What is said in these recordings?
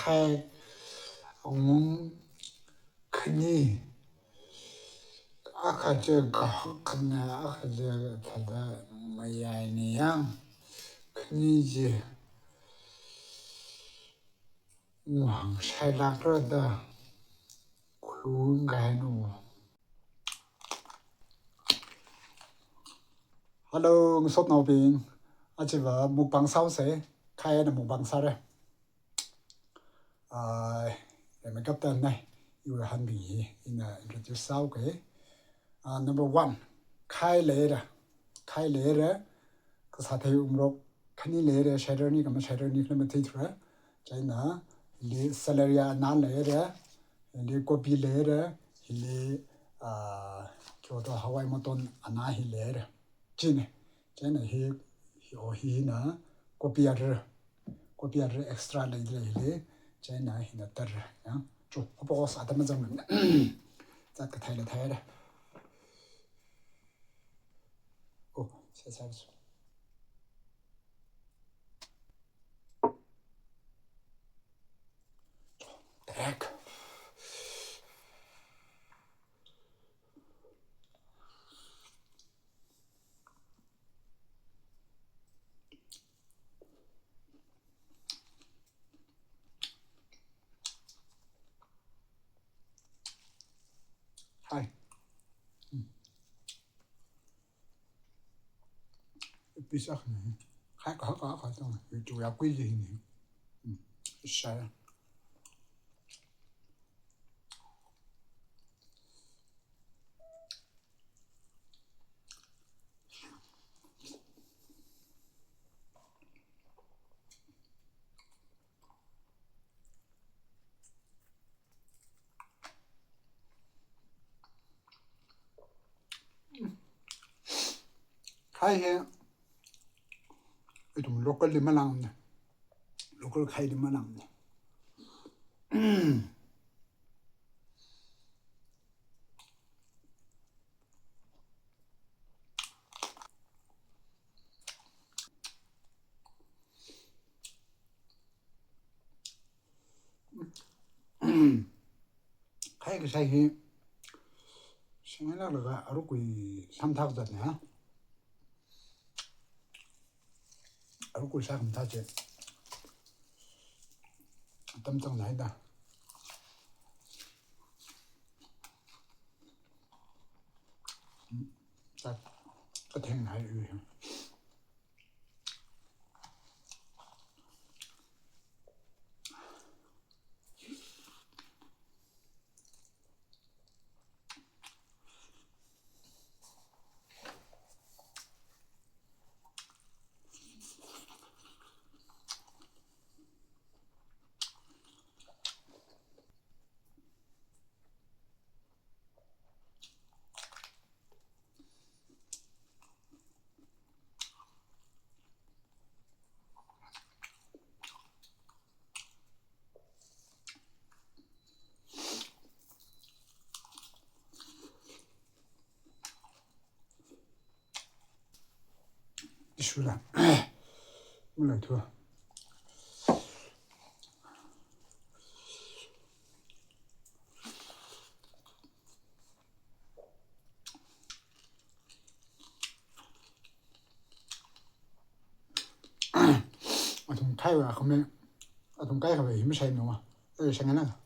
칼 큰이 아까 저거 그나 아까 저 다다 뭐야니양 큰이지 살락러다 굴가이노 Hello sốt nấu bình à chỉ vào mukbang sau sẽ khai là mukbang sau đấy để mình cấp tên này yêu hành bì in introduce sau cái number one khai lệ ra cái sao thấy umrok khani lệ ra shadow ni cái shadow ni cái mà thấy thôi cái na li salaria na lệ ra li copy lệ ra li cho đó Hawaii mà tôn ana hi lệ ra chỉ này cái này hi na copy extra lệ lệ cái này hi na tar ya 저 보고 사다만 잡는 자 그 타이래 오 세상에서 백 하이 비싸네 가 좀 이쪽야贵이네 싸야 하이해 좀 로컬리만 나오네 로컬 카이리만 나오네 카이그 사이 생각나가 아루구이 삼타거든요 아루구이 사금 타지 깜짝 나이다 딱 끝에 나요 이슈라 몰라 더 좀 타이와 그러면 좀 까이가 왜 힘을 차이 놓아 여기 생각나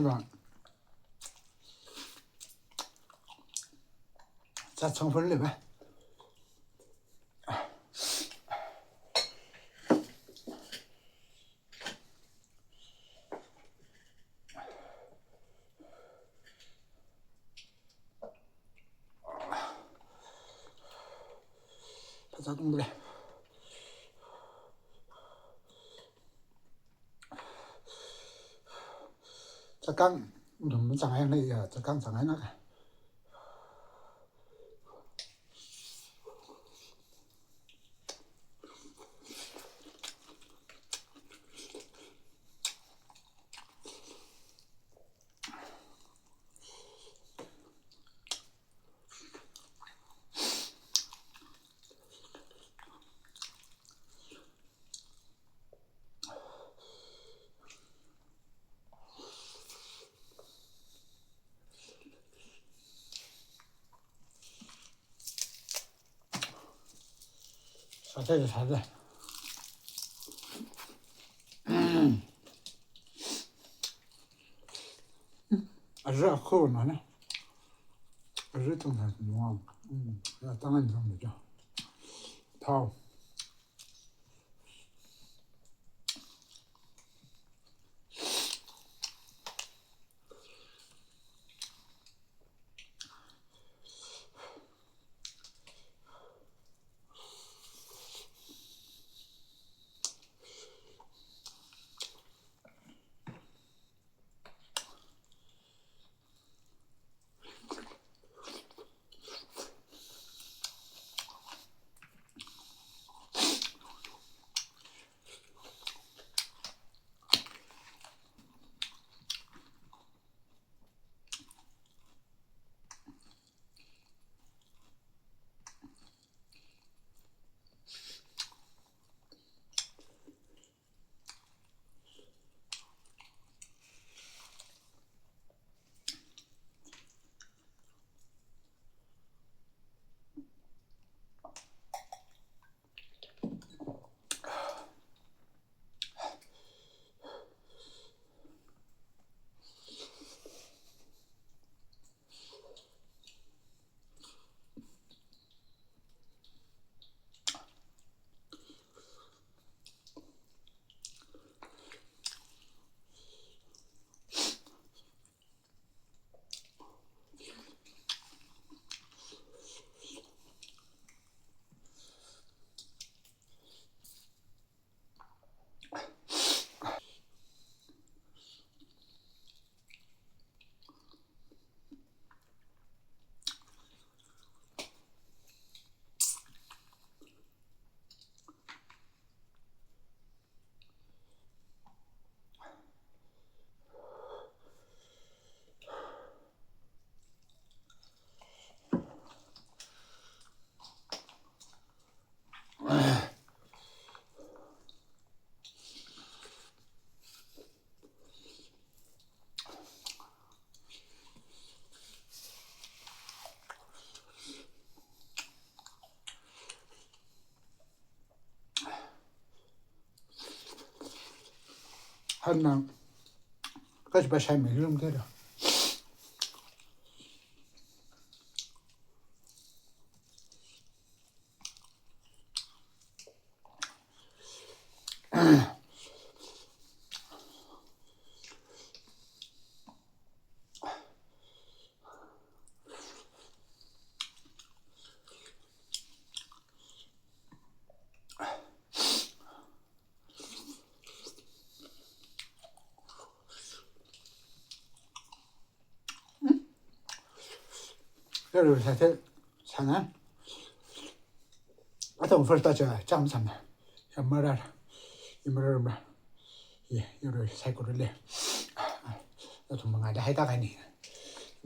吧？加成分里呗。它咋动不了？这刚，你们长样那个，这刚长样那个。啥这个啥子？热后呢？热正常情况，当然这么讲，泡。하나 까지 봐 삶이 이러면 되려. 여러분 사실 사나 아동 벌다자 잠삼나 엄마라 이모를 뭐 예, 여러 사이코를 도망가다 해다가니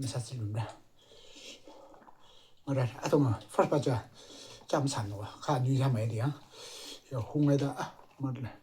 사실은다 뭐라 아동 벌다자 잠삼노 가 뉴자 메디야 요 홍에다 뭐라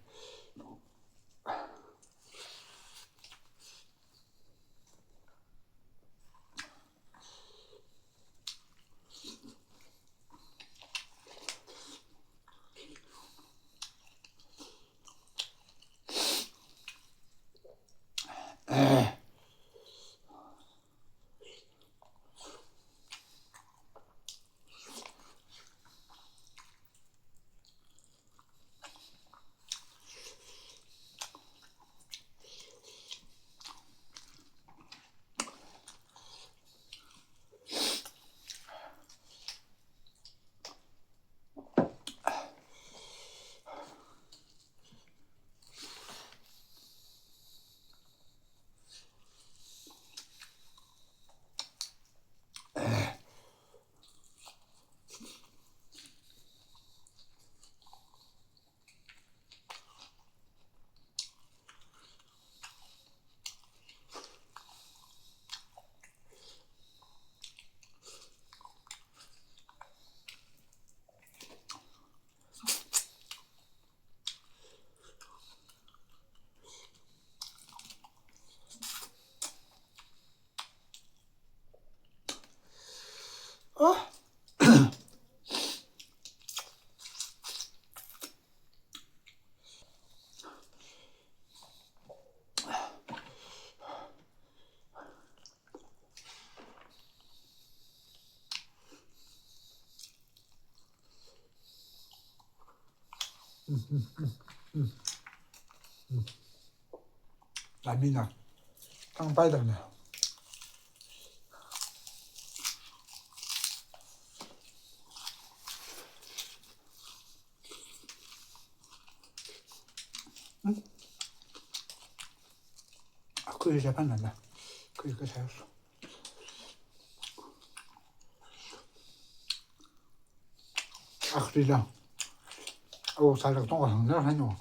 라면이나 땅 빠야 되네. 그게 잘 판단다. 그게 잘했어. 그러자. 살짝 동가 흥날 하노.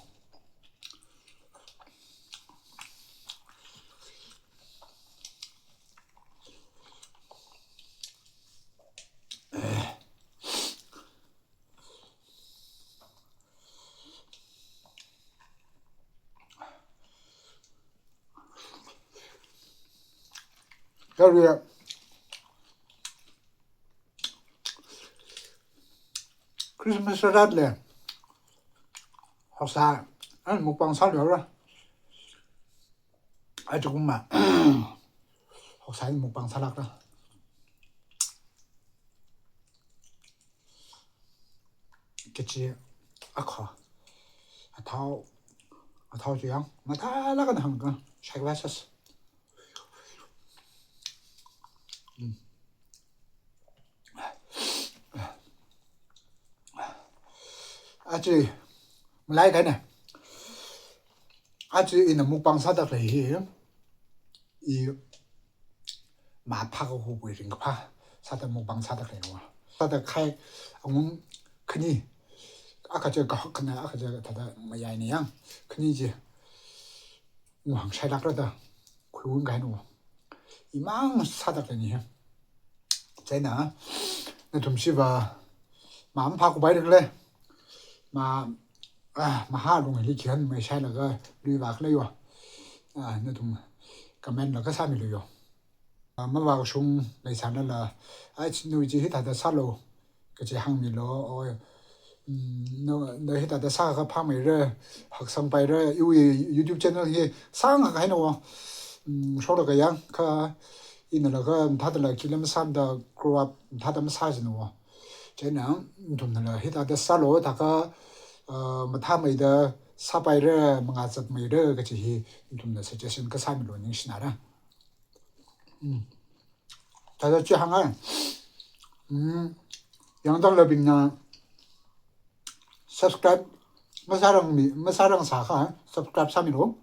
여기 크리스마스라래. 혹사 먹방 살려라. 조금만. 혹사 먹방 살았다. 그치. 커. thao chuyện mà tha lá cái thằng cơ sai quá sao 아주 lại cái này 아주 이는 mukbang 사다 그래 이 마파고 후보에 ringkapha 사다 mukbang 사다 그래 사다 khai ông 큰이 아까 저거 그냥 아까 저거 다다 뭐야니야 큰이지 왕 살락러다 그건 가노 이망 사다 그러니 쟤나 나 좀시 봐 마음 바고 봐야 그래 mà hai luôn lý kiến mày sai là cái lùi bạc lấy rồi nó thùng comment là cái sao mình lùi rồi mà vào sung lấy sản đó là nuôi chỉ hết tại sao lo cái chỉ hàng mình lo ôi nó hết tại sao cái phang mày rồi học xong bài rồi YouTube channel thì sáng cái nào số là cái gì cái in là cái 다들 là kilom san da grow up 다들 사지 nó 쟤는 돈 là hết tại sao lo 다가 mà tham mấy đó sao bài rồi mà ngắt mấy đó cái gì chúng ta suggestion cái sao mình luôn những gì nào đó 다들 쥐 hàng 양당 러빙나 subscribe mà 사랑 사가 subscribe 사미로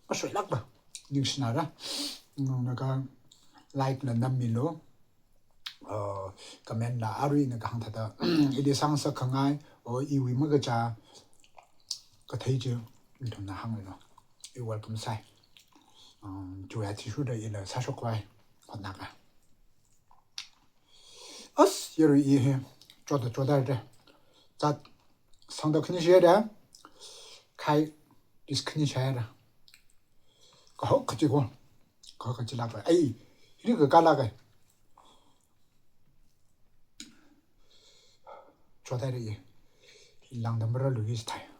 mà sửa lắc ba những gì nào đó nó cái like là 5밀로 comment là ari nó hàng thật đó đi sang sắc hàng ai 이위 먹자 cái thấy chưa chúng ta hàng rồi yêu welcome sai chủ yếu thì sudah là sao số quay còn nặng 여러 이해 조다 자 상도 큰 시에다 khai 디스크니 샤라 거 가지고 거 같이 나가 에이 이거 갈라가 조다리 랑담으로 루이스타이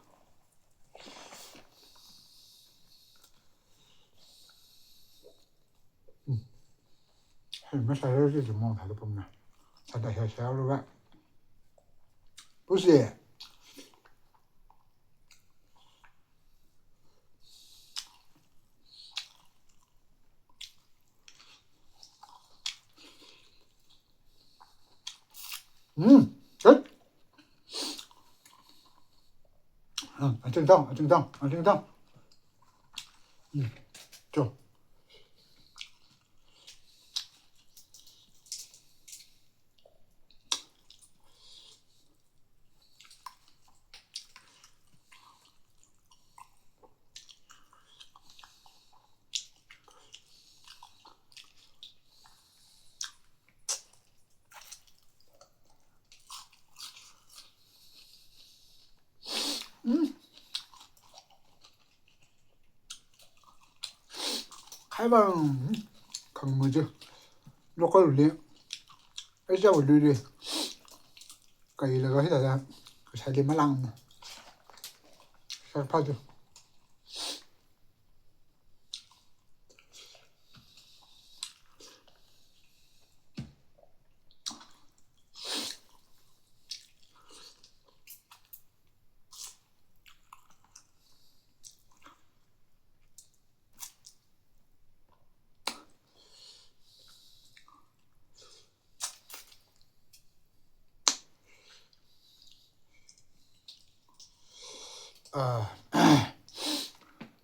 没啥人这种梦他都不买他的小老板不是正当就开방 강무죠 로컬 울리 애자 울리 가이라가 해다가 살리 말랑 살파죠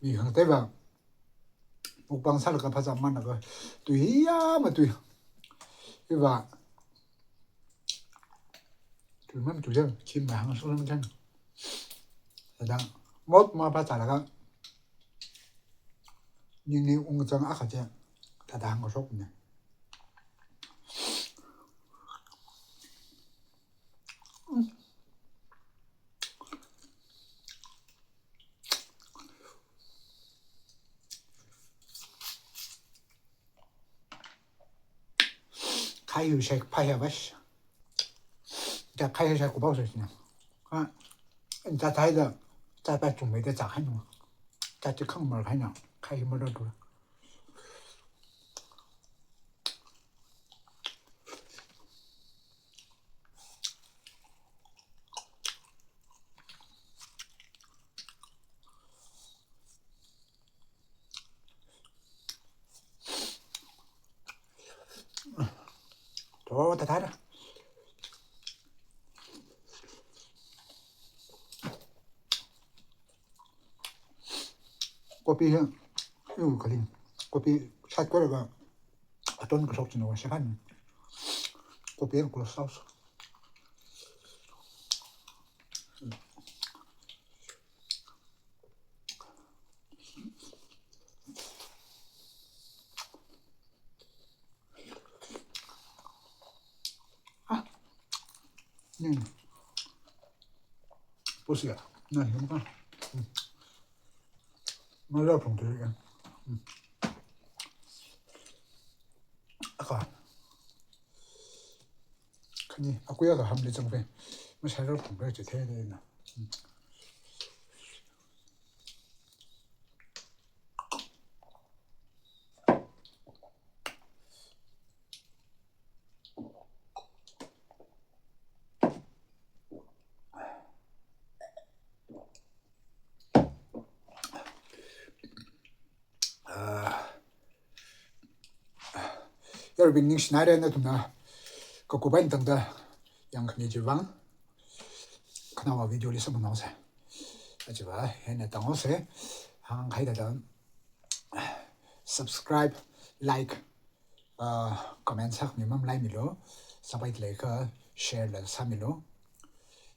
미 형태가 Mukbang 살까 파자 만나가 tuy야 mà tuy và 둘만 두장 chim mà hàng số năm chân đó mốt mà phát là cái nhưng nếu ông chẳng ác hả ta đang có sốc này khai hữu sẽ phải hiểu vậyจะ开一下古堡水呢啊你在台的在把准备的咋看呢在这坑门看呢开门的多多在台的고삐 이거 걸린 고삐 살 거라가 어떤 거 속지 너 시간 고삐를 굴러 싸웠어 아 보시야 나 이거 말라 봉투야 아까 그니 아구야가 함대 정배 뭐 살을 봉투에 저 돼야 되나 여러분 닝시나리아나 두나 그 고반 등다 양크니 지방 그나마 비디오를 쓰면 나오세 아지바 해내 당오세 한 가이다던 subscribe like comment sak nimam lai milo sabai leka share la samilo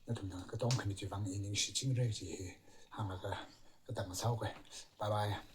na tumna ka tong khni jiwang ining shi chingre ji hanga ka tang sau ke bye bye